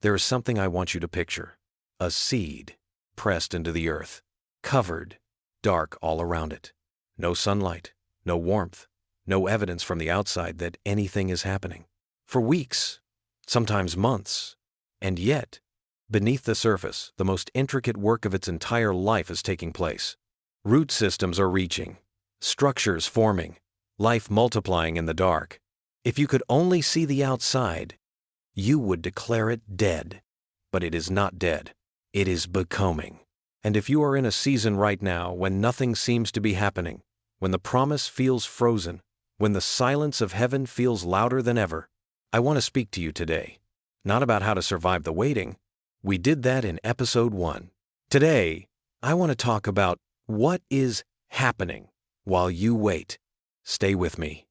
There is something I want you to picture. A seed pressed into the earth, covered, dark all around it. No sunlight, no warmth, no evidence from the outside that anything is happening. For weeks, sometimes months, and yet, beneath the surface, the most intricate work of its entire life is taking place. Root systems are reaching, structures forming, life multiplying in the dark. If you could only see the outside, you would declare it dead. But it is not dead. It is becoming. And if you are in a season right now when nothing seems to be happening, when the promise feels frozen, when the silence of heaven feels louder than ever, I want to speak to you today. Not about how to survive the waiting. We did that in episode 1. Today, I want to talk about what is happening while you wait. Stay with me.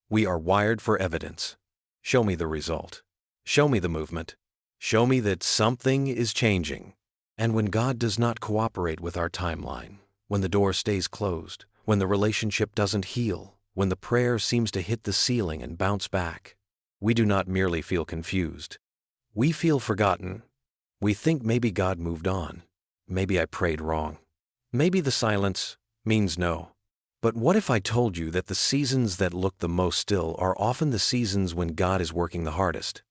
We are wired for evidence. Show me the result. Show me the movement. Show me that something is changing. And when God does not cooperate with our timeline, when the door stays closed, when the relationship doesn't heal, when the prayer seems to hit the ceiling and bounce back, we do not merely feel confused. We feel forgotten. We think maybe God moved on. Maybe I prayed wrong. Maybe the silence means no. But what if I told you that the seasons that look the most still are often the seasons when God is working the hardest?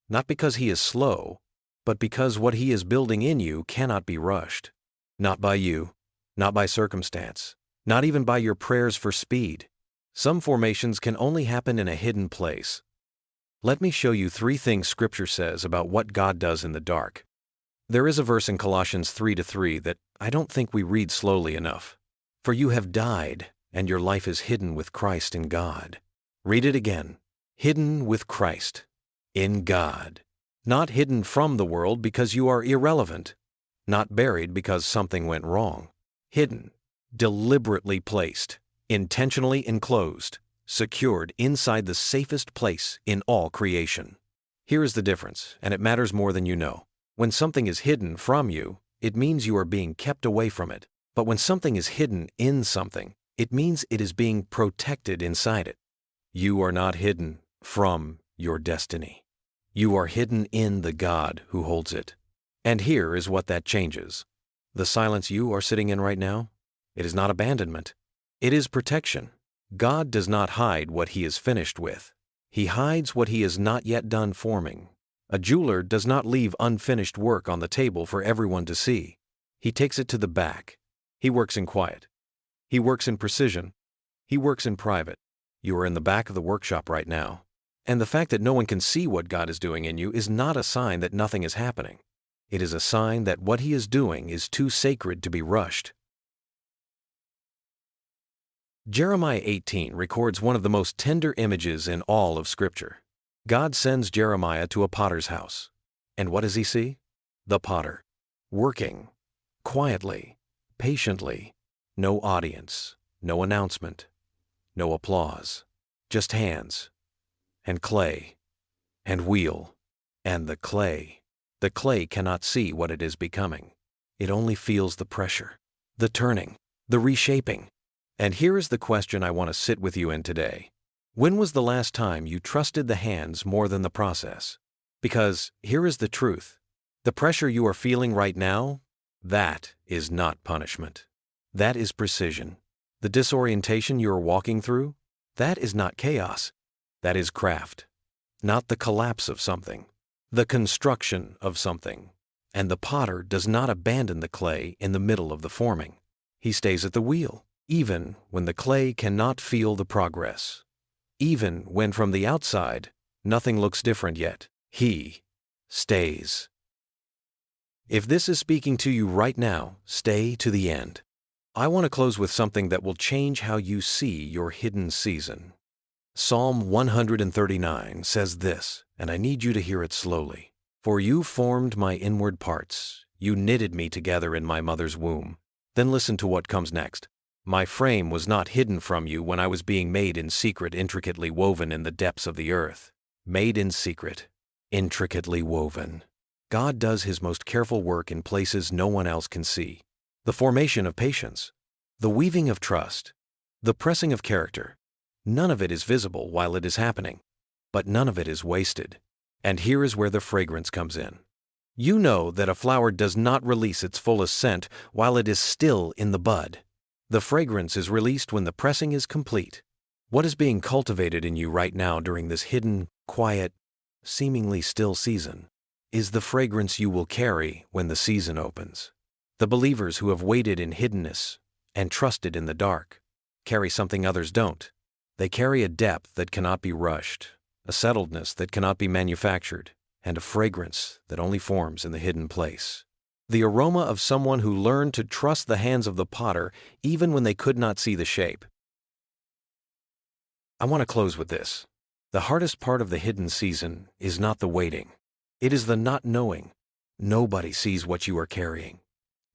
Not because He is slow, but because what He is building in you cannot be rushed. Not by you, not by circumstance, not even by your prayers for speed. Some formations can only happen in a hidden place. Let me show you 3 things Scripture says about what God does in the dark. There is a verse in Colossians 3:3 that I don't think we read slowly enough. For you have died, and your life is hidden with Christ in God. Read it again. Hidden with Christ in God. Not hidden from the world because you are irrelevant. Not buried because something went wrong. Hidden, deliberately placed, intentionally enclosed, secured inside the safest place in all creation. Here is the difference, and it matters more than you know. When something is hidden from you, it means you are being kept away from it. But when something is hidden in something, it means it is being protected inside it. You are not hidden from your destiny. You are hidden in the God who holds it. And here is what that changes. The silence you are sitting in right now, it is not abandonment. It is protection. God does not hide what He is finished with. He hides what He has not yet done forming. A jeweler does not leave unfinished work on the table for everyone to see. He takes it to the back. He works in quiet. He works in precision. He works in private. You are in the back of the workshop right now. And the fact that no one can see what God is doing in you is not a sign that nothing is happening. It is a sign that what He is doing is too sacred to be rushed. Jeremiah 18 records one of the most tender images in all of Scripture. God sends Jeremiah to a potter's house. And what does he see? The potter, working, quietly, patiently. No audience, no announcement, no applause. Just hands, and clay, and wheel, and the clay. The clay cannot see what it is becoming. It only feels the pressure, the turning, the reshaping. And here is the question I want to sit with you in today. When was the last time you trusted the hands more than the process? Because here is the truth. The pressure you are feeling right now, that is not punishment. That is precision. The disorientation you are walking through, that is not chaos. That is craft. Not the collapse of something, the construction of something. And the potter does not abandon the clay in the middle of the forming. He stays at the wheel, even when the clay cannot feel the progress. Even when from the outside, nothing looks different yet. He stays. If this is speaking to you right now, stay to the end. I want to close with something that will change how you see your hidden season. Psalm 139 says this, and I need you to hear it slowly. For you formed my inward parts. You knitted me together in my mother's womb. Then listen to what comes next. My frame was not hidden from you when I was being made in secret, intricately woven in the depths of the earth. Made in secret, intricately woven. God does His most careful work in places no one else can see. The formation of patience, the weaving of trust, the pressing of character. None of it is visible while it is happening, but none of it is wasted. And here is where the fragrance comes in. You know that a flower does not release its fullest scent while it is still in the bud. The fragrance is released when the pressing is complete. What is being cultivated in you right now during this hidden, quiet, seemingly still season is the fragrance you will carry when the season opens. The believers who have waited in hiddenness and trusted in the dark carry something others don't. They carry a depth that cannot be rushed, a settledness that cannot be manufactured, and a fragrance that only forms in the hidden place. The aroma of someone who learned to trust the hands of the potter even when they could not see the shape. I want to close with this. The hardest part of the hidden season is not the waiting. It is the not knowing. Nobody sees what you are carrying.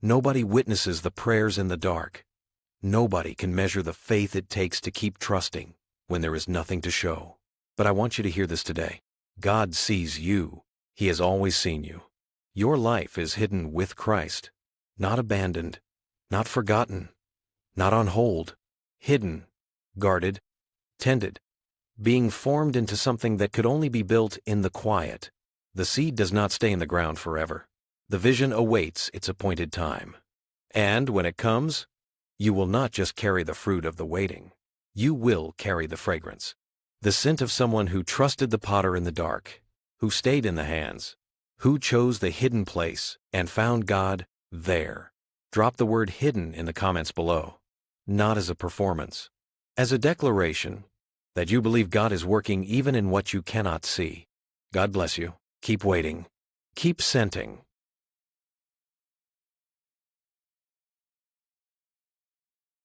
Nobody witnesses the prayers in the dark. Nobody can measure the faith it takes to keep trusting when there is nothing to show. But I want you to hear this today. God sees you. He has always seen you. Your life is hidden with Christ, not abandoned, not forgotten, not on hold, hidden, guarded, tended, being formed into something that could only be built in the quiet. The seed does not stay in the ground forever. The vision awaits its appointed time. And when it comes, you will not just carry the fruit of the waiting. You will carry the fragrance. The scent of someone who trusted the potter in the dark, who stayed in the hands, who chose the hidden place and found God there. Drop the word hidden in the comments below, not as a performance, as a declaration that you believe God is working even in what you cannot see. God bless you. Keep waiting. Keep scenting.